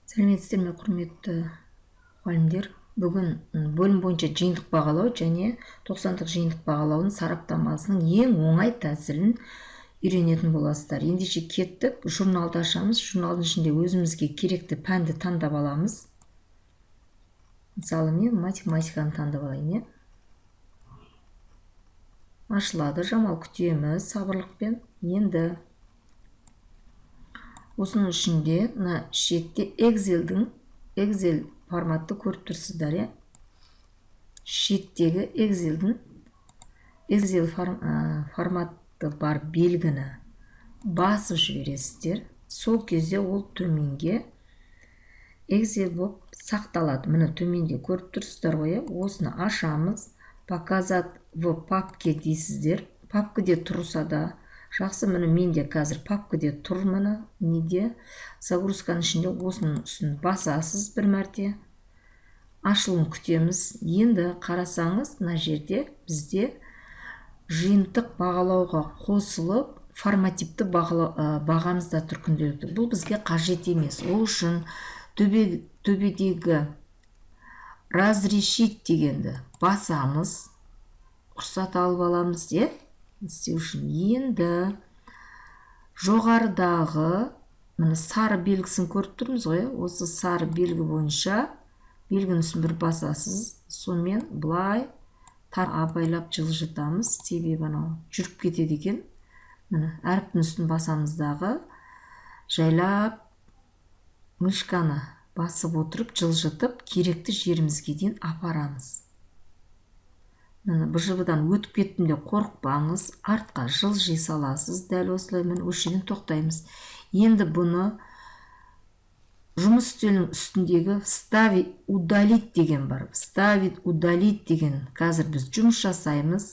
Сәлеметсіздер ме, құрметті мұғалімдер? Бүгін бөлім бойынша жиынтық бағалау және 90-дық жиынтық бағалаудың сараптамасының ең оңай тәсілін үйренетін боласыздар. Ендеше кеттік, журналды ашамыз. Журналдың ішінде өзімізге керекті пәнді таңдап аламыз. Мысалы, мен математиканы таңдап алайын. Ашылады, жамал күтеміз сабырлықпен. Енді осының ішінде мына шетте Excel форматты көріп тұрсыздар, шеттегі Excel форматты бар белгіні басып жібересіздер. Сол кезде ол төменге Excel болып сақталады. Міне төменде көріп тұрсыздар ғой. Осыны ашамыз. Показать в папке дейсіздер. Папкаде тұрса да жақсы. Міне менде қазір папкаде тұр. Міне неде загрузканың ішінде осының үстін басасыз бір мәрте. Ашылуын күтеміз. Енді қарасаңыз, мына жерде бізде жиынтық бағалауға қосылып формативті бағамызда тұр күнделікті. Бұл бізге қажет емес. Ол үшін төбедегі разрешить дегенді басамыз. Рұқсат алып аламыз, істеу үшін. Енді жоғарыдағы міне сары белгісін көріп тұрмыз ғой. Осы сары белгі бойынша белгінің үстін бір басасыз. Сонымен бұлай абайлап жылжытамыз. Себебі анау жүріп кетеді екен. Міне әріптің үстін басамыздағы жайлап мышканы басып отырып жылжытып керекті жерімізге дейін апарамыз. Міне БЖВ-дан өтіп кеттім деп қорықпаңыз, артқа жылжи саласыз. Дәл осылай міне осы жерден тоқтаймыз. Енді бұны жұмыс үстелінің үстіндегі вставить, удалить деген бар. Вставить, удалить деген. Қазір біз жұмыс жасаймыз.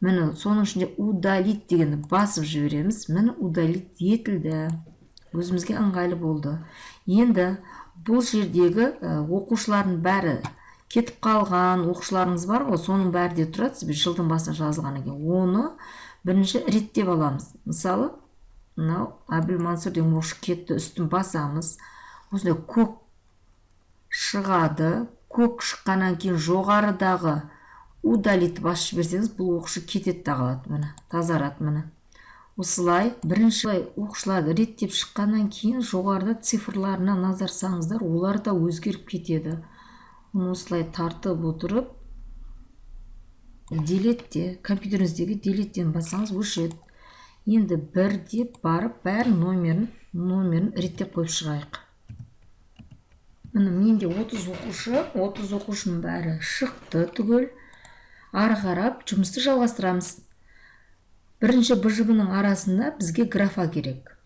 Міне соның ішінде удалить дегенді басып жібереміз. Міне удалить етілді. Өзімізге ыңғайлы болды. Енді бұл жердегі оқушылардың бәрі кетіп қалған оқушыларыңыз бар ғой, соның бәрі де тұрады. Біз жылдың басына жазылған екен. Оны бірінші реттеп аламыз. Мысалы, мынау Әбіл Мансұр деген оқушы кетті, үстін басамыз. Осындай көк шығады. Көк шыққаннан кейін жоғарыдағы удалить басып жіберсеңіз, бұл оқушы кетеді де қалады. Міне, тазарады. Міне. Осылай бірінші оқушыларды реттеп шыққаннан кейін жоғарыда цифрларына назар салыңыздар, олар да өзгеріп кетеді. Оны осылай тартып отырып делетте, компьютеріңіздегі делеттен бассаңыз өшеді. Енді бір деп барып бәрін номерін реттеп қойып шығайық. Міне менде 30 оқушының бәрі шықты түгел. Ары қарап жұмысты жалғастырамыз. Бірінші БЖВ-ның арасында бізге графа керек.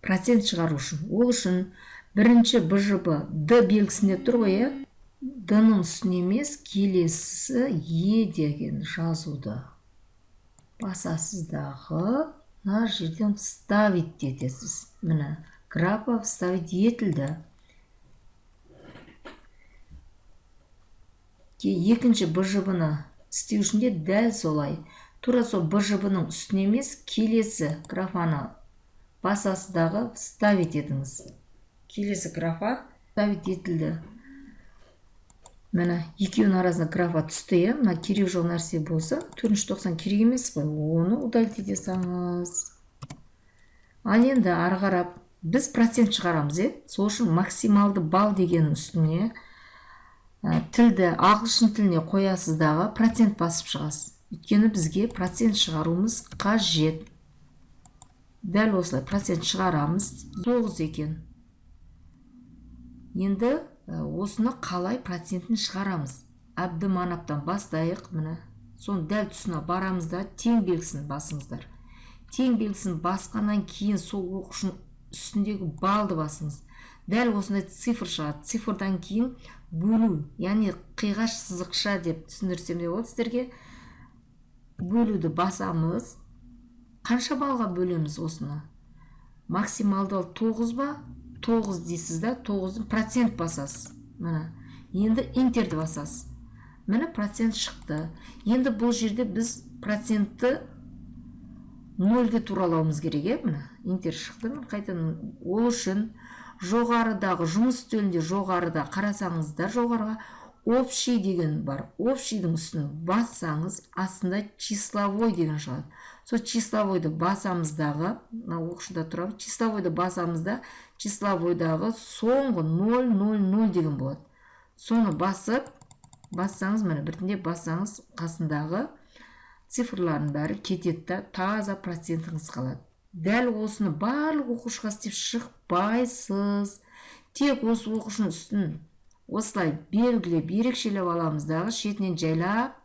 Процент шығару үшін. Ол үшін бірінші БЖВ Д белгісінде тұр ғой, Д-ның үстіне емес, келесісі Е деген жазуды басасыздағы мына жерден вставить етесіз. Міне графа вставить етілді. Екінші БЖВ-ны істеу үшін де дәл солай. Тура сол БЖВ-ның үстіне емес, келесі графаны басасыздағы вставить етіңіз. Келесі графа вставить етілді. Міне екеуінің арасында графа түсті. Мына керек жоқ нәрсе болса, 490 керек емес қой. Оны удалить ете салыңыз. Ал енді ары қарап біз процент шығарамыз. Сол үшін максималды балл деген үстіне тілді ағылшын тіліне қоясыздағы процент басып шығасыз. Өйткені бізге процент шығаруымыз қажет. Дәл осылай процент шығарамыз. 9 екен. Енді осыны қалай процентін шығарамыз? Әбдіманаптан бастайық. Міне соны дәл тұсына барамызда тең белгісін басыңыздар. Тең белгісін басқаннан кейін сол оқушының үстіндегі балды басыңыз. Дәл осындай цифр шығады. Цифрдан кейін бөлу, яғни қиғаш сызықша деп түсіндірсем де болады сіздерге. Бөлуді басамыз. Қанша балға бөлеміз осыны? Максималды 9 ба? 9 дейсіз да, 9-ын процент басасыз. Міне, енді интерді басасыз. Міне процент шықты. Енді бұл жерде біз процентті 0-ге туралауымыз керек. Міне, интер шықты. Қайтадан ол үшін жоғарыдағы жұмыс үстелінде жоғарыда қарасаңыздар, жоғарыға общий деген бар. Общийдің үстін бассаңыз, астында числовой деген шығады. Сол числовойды басамыздағы, оқушыда тұрам, числовойды басамызда, числовойдағы соңғы 000 деген болады. Соны бассаңыз, міне біртіндеп бассаңыз, қасындағы цифрлардың бәрі кетеді, таза процентіңіз қалады. Дәл осыны барлық оқушыға істеп шықпайсыз. Тек осы оқушының үстін осылай белгілеп, ерекшелеп аламыздағы, шетінен жайлап,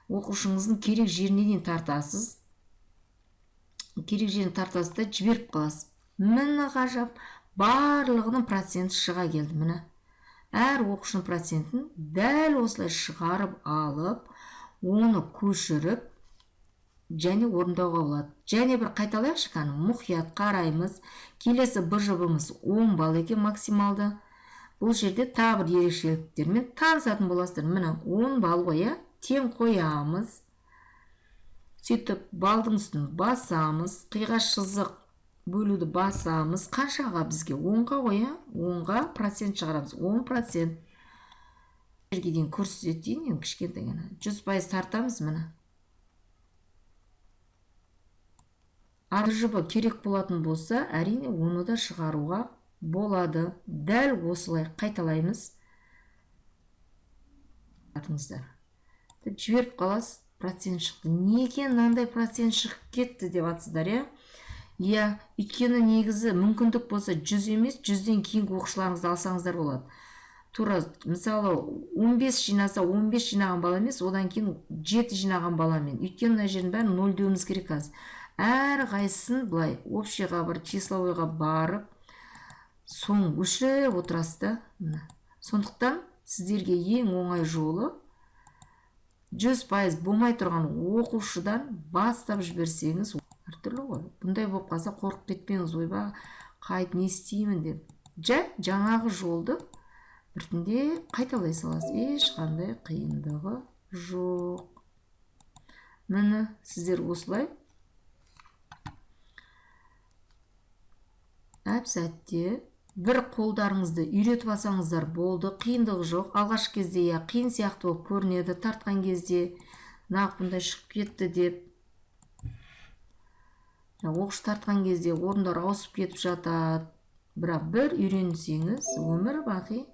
оқушыңыздың керек жеріне дейін тартасыз. Керек жерін тартасыз да жіберіп қаласыз. Міне ғажап, барлығының проценті шыға келді. Міне әр оқушының процентін дәл осылай шығарып алып, оны көшіріп және орындауға болады. Және бір қайталайықшы, қане мұқият қараймыз. Келесі БЖБ-мыз 10 балл екен максималды. Бұл жерде тағы бір ерекшеліктермен танысатын боласыздар. Міне 10 балл ғой, тең қоямыз. Сөйтіп балдың үстін басамыз, қиғаш сызық бөлуді басамыз. Қаншаға бізге? 10-ға ғой, 10-ға процент шығарамыз. 10%. Жерге дейін көрсетейін, кішкентайына. 100% тартамыз, міне. БЖБ керек болатын болса, әрине оны да шығаруға болады. Дәл осылай қайталаймыз. Жіберіп қаласыз, процент шықты. Неге мынандай процент шығып кетті деп атсыздар, иә, өйткені негізі мүмкіндік болса 100 емес, 100-ден кейінгі оқушыларыңызды алсаңыздар болады. Тура, мысалы, 15 жинаса, 15 жинаған бала емес, одан кейін 7 жинаған баламен. Өйткені мына жерін бәрін 0 деуіміз керек қазір. Әр қайсысын былай общийға бір числовойға барып, соң өшіріп отырасыз да. Сондықтан сіздерге ең оңай жолы 100% болмай тұрған оқушыдан бастап жіберсеңіз, әртүрлі ғой. Бұндай болып қалса қорқып кетпеңіз, ойба, қайт не істеймін деп. Жаңағы жолды біртінде қайталай саласыз. Ешқандай қиындығы жоқ. Міне сіздер осылай әп-сәтте бір қолдарыңызды үйретіп алсаңыздар болды, қиындығы жоқ. Алғашқы кезде қиын сияқты болып көрінеді, тартқан кезде нақ бұндай шығып кетті деп. Оқушы тартқан кезде орындар ауысып кетіп жатады. Бірақ бір үйренсеңіз, өмір бақи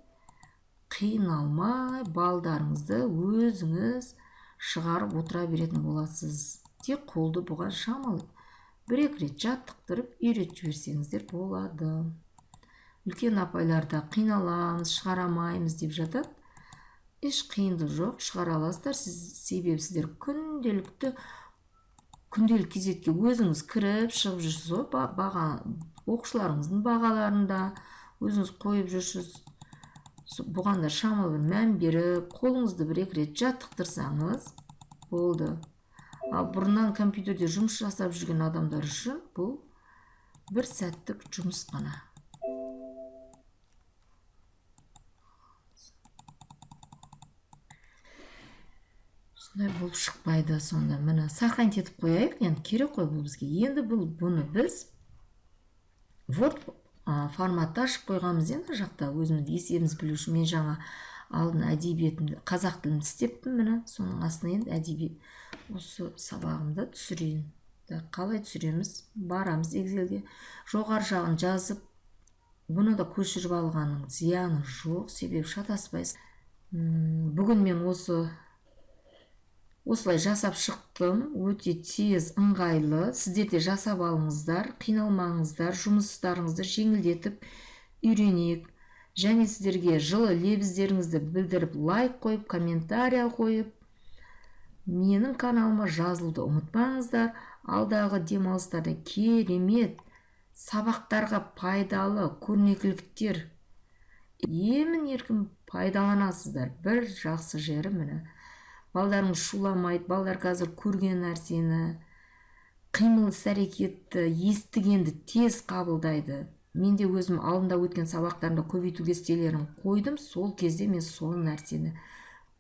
қиналмай балдарыңызды өзіңіз шығарып отыра беретін боласыз. Тек қолды бұған шамалы бір-екі рет жаттықтырып үйретіп жіберсеңіздер болады. Үлкен апайларда қиналамыз, шығарамаймыз деп жатады. Еш қиындық жоқ, шығара аласыздар. Себебі сіздер күнделік кезекке өзіңіз кіріп шығып жүрсіз ғой, оқушыларыңыздың бағаларында өзіңіз қойып жүрсіз. Бұған да шамалы мән беріп, қолыңызды бір-екі рет жаттықтырсаңыз болды. Ал бұрыннан компьютерде жұмыс жасап жүрген адамдар үшін бұл бір сәттік жұмыс қана. Сондай болып шықпайды сонда. Міне сақайынтетіп қояйық, енді керек қой бұл бізге. Енді бұны біз Word форматта ашып қойғанбыз, енді жақта өзіміз есебіміз білу үшін. Мен жаңа алдын әдебиетімді, қазақ тілін істеппін, міне соның астына енді әдебиет осы сабағымды түсірейін. Қалай түсіреміз? Барамыз Excelге, жоғары жағын жазып, бұны да көшіріп алғанның зияны жоқ, себебі шатаспайсыз. Бүгін мен осылай жасап шықтым, өте тез, ыңғайлы. Сіздер де жасап алыңыздар, қиналмаңыздар, жұмыстарыңызды жеңілдетіп үйренейік. Және сіздерге жылы лебіздеріңізді білдіріп, лайк қойып, комментария қойып, менің каналыма жазылуды ұмытпаңыздар. Алдағы демалыстарда керемет сабақтарға пайдалы көрнекіліктер емін-еркін пайдаланасыздар. Бір жақсы жері міне. Балдарыңыз шуламайды, балдар қазір көрген нәрсені, қимыл іс-әрекетті, естігенді тез қабылдайды. Мен де өзім алдында өткен сабақтарымда көбейту кестелерін қойдым, сол кезде мен сол нәрсені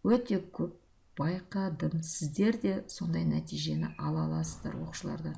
өте көп байқадым. Сіздер де сондай нәтижені ала аласыздар оқушылардан.